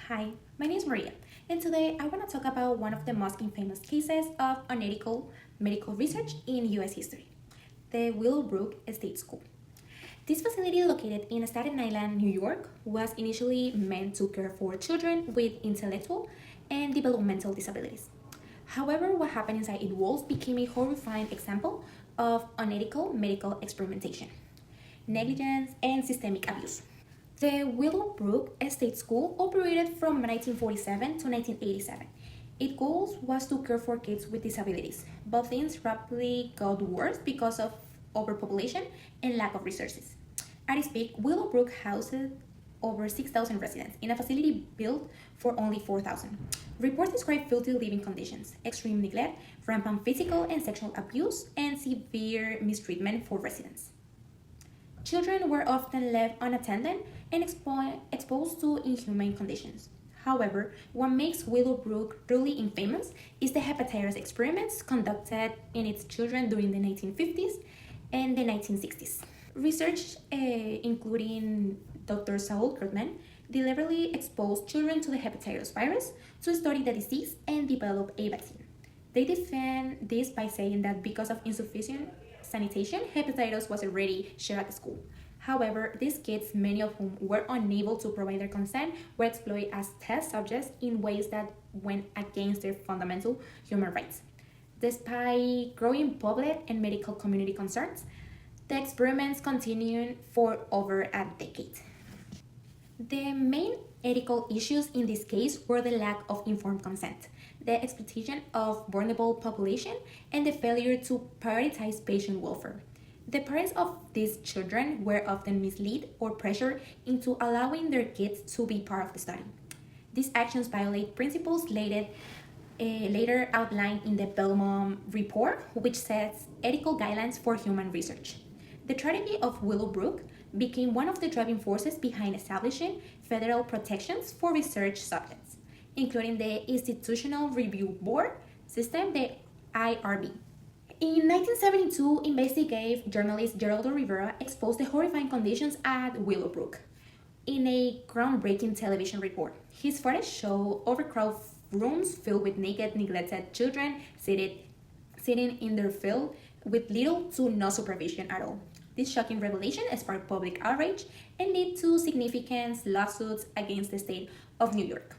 Hi, my name is Maria, and today I want to talk about one of the most infamous cases of unethical medical research in US history, the Willowbrook State School. This facility, located in Staten Island, New York, was initially meant to care for children with intellectual and developmental disabilities. However, what happened inside its walls became a horrifying example of unethical medical experimentation, negligence, and systemic abuse. The Willowbrook State School operated from 1947 to 1987. Its goal was to care for kids with disabilities, but things rapidly got worse because of overpopulation and lack of resources. At its peak, Willowbrook housed over 6,000 residents in a facility built for only 4,000. Reports describe filthy living conditions, extreme neglect, rampant physical and sexual abuse, and severe mistreatment for residents. Children were often left unattended and exposed to inhumane conditions. However, what makes Willowbrook truly infamous is the hepatitis experiments conducted in its children during the 1950s and the 1960s. Research, including Dr. Saul Krugman, deliberately exposed children to the hepatitis virus to study the disease and develop a vaccine. They defend this by saying that because of insufficient sanitation, hepatitis was already shared at the school. However, these kids, many of whom were unable to provide their consent, were exploited as test subjects in ways that went against their fundamental human rights. Despite growing public and medical community concerns, the experiments continued for over a decade. The main ethical issues in this case were the lack of informed consent, the exploitation of vulnerable population, and the failure to prioritize patient welfare. The parents of these children were often misled or pressured into allowing their kids to be part of the study. These actions violate principles later outlined in the Belmont Report, which sets ethical guidelines for human research. The tragedy of Willowbrook became one of the driving forces behind establishing federal protections for research subjects, including the Institutional Review Board system, the IRB. In 1972, investigative journalist Geraldo Rivera exposed the horrifying conditions at Willowbrook in a groundbreaking television report. His footage showed overcrowded rooms filled with naked, neglected children sitting in their field with little to no supervision at all. This shocking revelation sparked public outrage and led to significant lawsuits against the state of New York.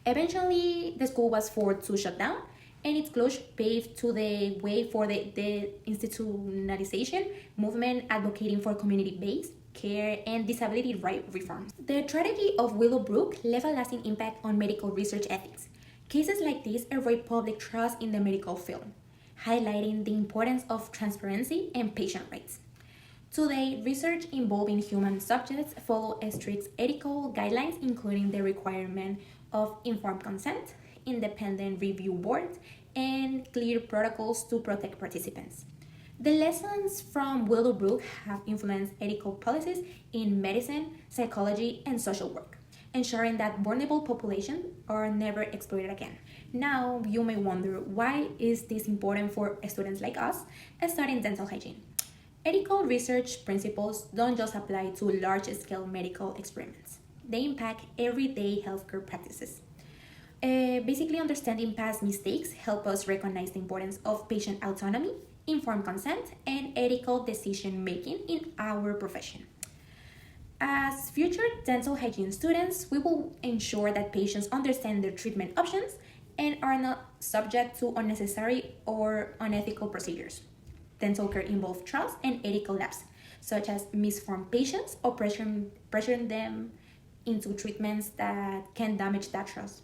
Eventually, the school was forced to shut down, and its closure paved the way for the institutionalization movement advocating for community-based care and disability right reforms. The tragedy of Willowbrook left a lasting impact on medical research ethics. Cases like this erode public trust in the medical field, highlighting the importance of transparency and patient rights. Today, research involving human subjects follow strict ethical guidelines, including the requirement of informed consent, independent review boards, and clear protocols to protect participants. The lessons from Willowbrook have influenced ethical policies in medicine, psychology, and social work, ensuring that vulnerable populations are never exploited again. Now, you may wonder, why is this important for students like us studying dental hygiene? Ethical research principles don't just apply to large-scale medical experiments. They impact everyday healthcare practices. Basically, understanding past mistakes help us recognize the importance of patient autonomy, informed consent, and ethical decision-making in our profession. As future dental hygiene students, we will ensure that patients understand their treatment options and are not subject to unnecessary or unethical procedures. Dental care involves trust and ethical lapses, such as misformed patients or pressuring them into treatments that can damage that trust.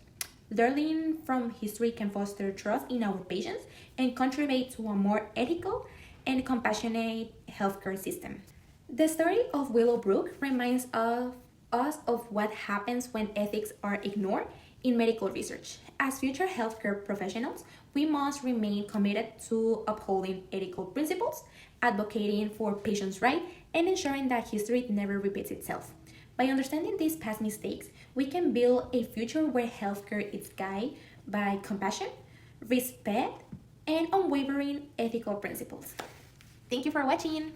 Learning from history can foster trust in our patients and contribute to a more ethical and compassionate healthcare system. The story of Willowbrook reminds us of what happens when ethics are ignored in medical research. As future healthcare professionals, we must remain committed to upholding ethical principles, advocating for patients' rights, and ensuring that history never repeats itself. By understanding these past mistakes, we can build a future where healthcare is guided by compassion, respect, and unwavering ethical principles. Thank you for watching!